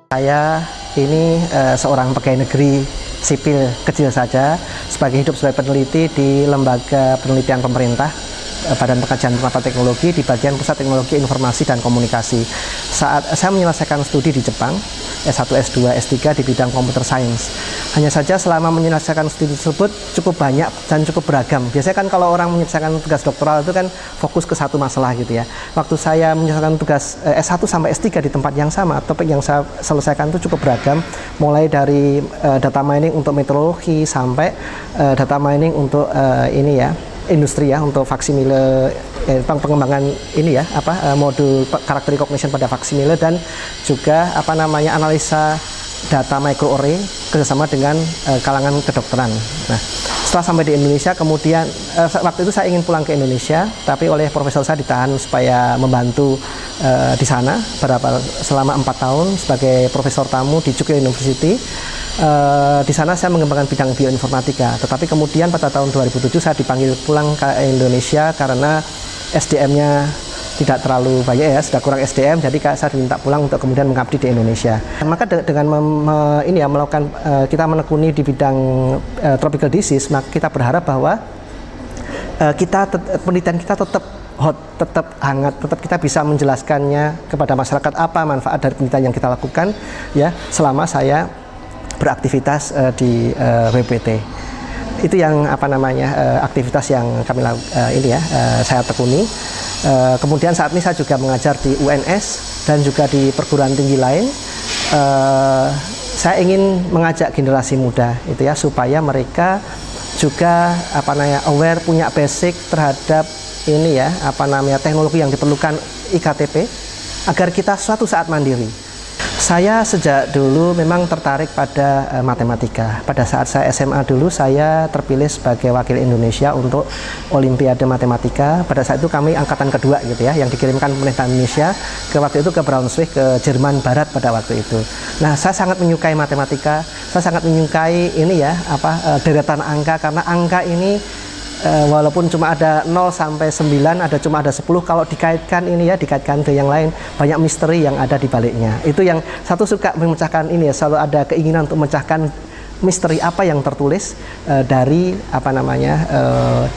Saya ini seorang pegawai negeri sipil kecil saja, hidup sebagai peneliti di lembaga penelitian pemerintah, Badan Pengkajian Penerapan Teknologi di bagian Pusat Teknologi Informasi dan Komunikasi. Saat saya menyelesaikan studi di Jepang, S1, S2, S3 di bidang computer science. Hanya saja selama menyelesaikan studi tersebut cukup banyak dan cukup beragam. Biasanya kan kalau orang menyelesaikan tugas doktoral itu kan fokus ke satu masalah gitu ya. Waktu saya menyelesaikan tugas S1 sampai S3 di tempat yang sama, topik yang saya selesaikan itu cukup beragam. Mulai dari data mining untuk meteorologi sampai data mining untuk industri ya, untuk faksimile pengembangan ini ya, modul karakter recognition pada faksimile, dan juga analisa data microarray kerjasama dengan kalangan kedokteran. Nah, setelah sampai di Indonesia, kemudian waktu itu saya ingin pulang ke Indonesia, tapi oleh profesor saya ditahan supaya membantu di sana selama 4 tahun sebagai profesor tamu di Jogja University. Di sana saya mengembangkan bidang bioinformatika, tetapi kemudian pada tahun 2007 saya dipanggil pulang ke Indonesia karena SDM-nya tidak terlalu banyak ya, sudah kurang SDM, jadi saya diminta pulang untuk kemudian mengabdi di Indonesia. Maka dengan melakukan kita menekuni di bidang tropical disease, maka kita berharap bahwa penelitian kita tetap hot, tetap hangat, tetap kita bisa menjelaskannya kepada masyarakat apa manfaat dari penelitian yang kita lakukan ya selama saya beraktivitas di WPT. Itu yang aktivitas yang kami saya tekuni. Kemudian saat ini saya juga mengajar di UNS dan juga di perguruan tinggi lain. Saya ingin mengajak generasi muda itu ya, supaya mereka juga aware, punya basic terhadap teknologi yang diperlukan IKTP agar kita suatu saat mandiri. Saya sejak dulu memang tertarik pada matematika. Pada saat saya SMA dulu, saya terpilih sebagai wakil Indonesia untuk Olimpiade Matematika. Pada saat itu kami angkatan kedua gitu ya, yang dikirimkan pemerintah Indonesia waktu itu ke Braunschweig, ke Jerman Barat pada waktu itu. Nah, saya sangat menyukai matematika. Saya sangat menyukai deretan angka, karena angka ini walaupun cuma ada 0 sampai 9, cuma ada 10, kalau dikaitkan dikaitkan ke yang lain, banyak misteri yang ada di baliknya. Itu yang satu suka memecahkan selalu ada keinginan untuk memecahkan misteri apa yang tertulis dari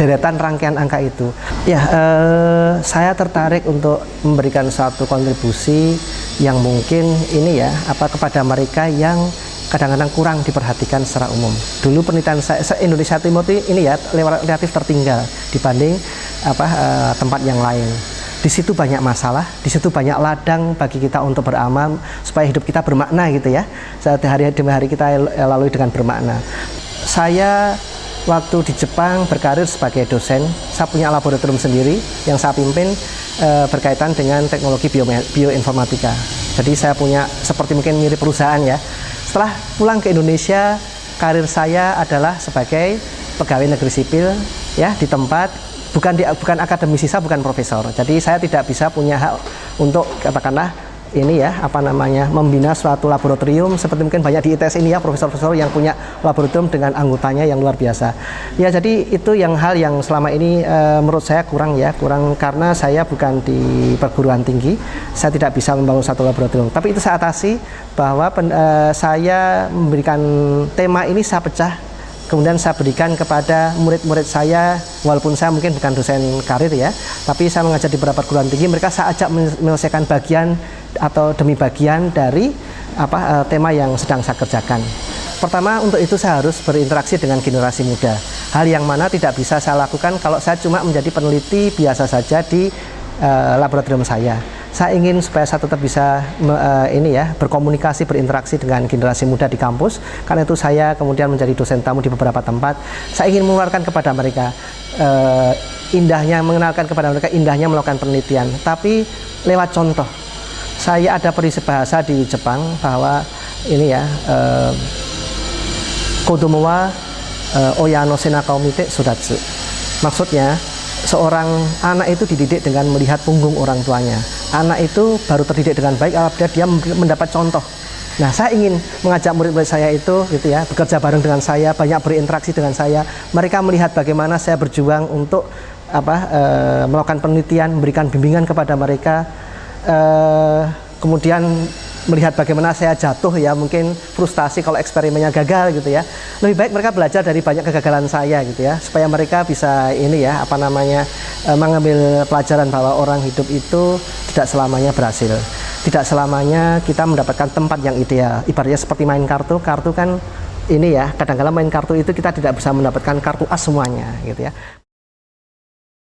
deretan rangkaian angka itu. Ya, saya tertarik untuk memberikan suatu kontribusi yang mungkin kepada mereka yang kadang-kadang kurang diperhatikan secara umum. Dulu penelitian saya Indonesia Timur ini relatif tertinggal dibanding tempat yang lain. Di situ banyak masalah, di situ banyak ladang bagi kita untuk beramal supaya hidup kita bermakna gitu ya. Hari demi hari kita lalui dengan bermakna. Saya waktu di Jepang berkarir sebagai dosen. Saya punya laboratorium sendiri yang saya pimpin berkaitan dengan teknologi bioinformatika. Jadi saya punya seperti mungkin mirip perusahaan ya. Setelah pulang ke Indonesia, karir saya adalah sebagai pegawai negeri sipil ya, di tempat bukan akademisi, saya bukan profesor. Jadi saya tidak bisa punya hak untuk membina suatu laboratorium seperti mungkin banyak di ITS ini ya, profesor-profesor yang punya laboratorium dengan anggotanya yang luar biasa. Ya, jadi itu hal yang selama ini menurut saya kurang karena saya bukan di perguruan tinggi, saya tidak bisa membangun satu laboratorium. Tapi itu saya atasi bahwa saya memberikan tema ini, saya pecah, kemudian saya berikan kepada murid-murid saya, walaupun saya mungkin bukan dosen karir ya, tapi saya mengajar di beberapa perguruan tinggi, mereka saya ajak menyelesaikan bagian atau demi bagian dari tema yang sedang saya kerjakan. Pertama, untuk itu saya harus berinteraksi dengan generasi muda. Hal yang mana tidak bisa saya lakukan kalau saya cuma menjadi peneliti biasa saja di laboratorium saya. Saya ingin supaya saya tetap bisa berkomunikasi, berinteraksi dengan generasi muda di kampus. Karena itu saya kemudian menjadi dosen tamu di beberapa tempat. Saya ingin mengeluarkan kepada mereka mengenalkan kepada mereka indahnya melakukan penelitian, tapi lewat contoh. Saya ada prinsip bahasa di Jepang bahwa kodomo wa oya no senaka o mite sudatsu. Maksudnya, seorang anak itu dididik dengan melihat punggung orang tuanya. Anak itu baru terdidik dengan baik apabila dia mendapat contoh. Nah, saya ingin mengajak murid-murid saya itu bekerja bareng dengan saya, banyak berinteraksi dengan saya. Mereka melihat bagaimana saya berjuang untuk melakukan penelitian, memberikan bimbingan kepada mereka. Kemudian melihat bagaimana saya jatuh ya, mungkin frustasi kalau eksperimennya gagal gitu ya. Lebih baik mereka belajar dari banyak kegagalan saya gitu ya, supaya mereka bisa ini ya, apa namanya, mengambil pelajaran bahwa orang hidup itu tidak selamanya berhasil. Tidak selamanya kita mendapatkan tempat yang ideal. Ibaratnya seperti main kartu, kartu kan ini ya, kadang-kadang main kartu itu kita tidak bisa mendapatkan kartu as semuanya gitu ya.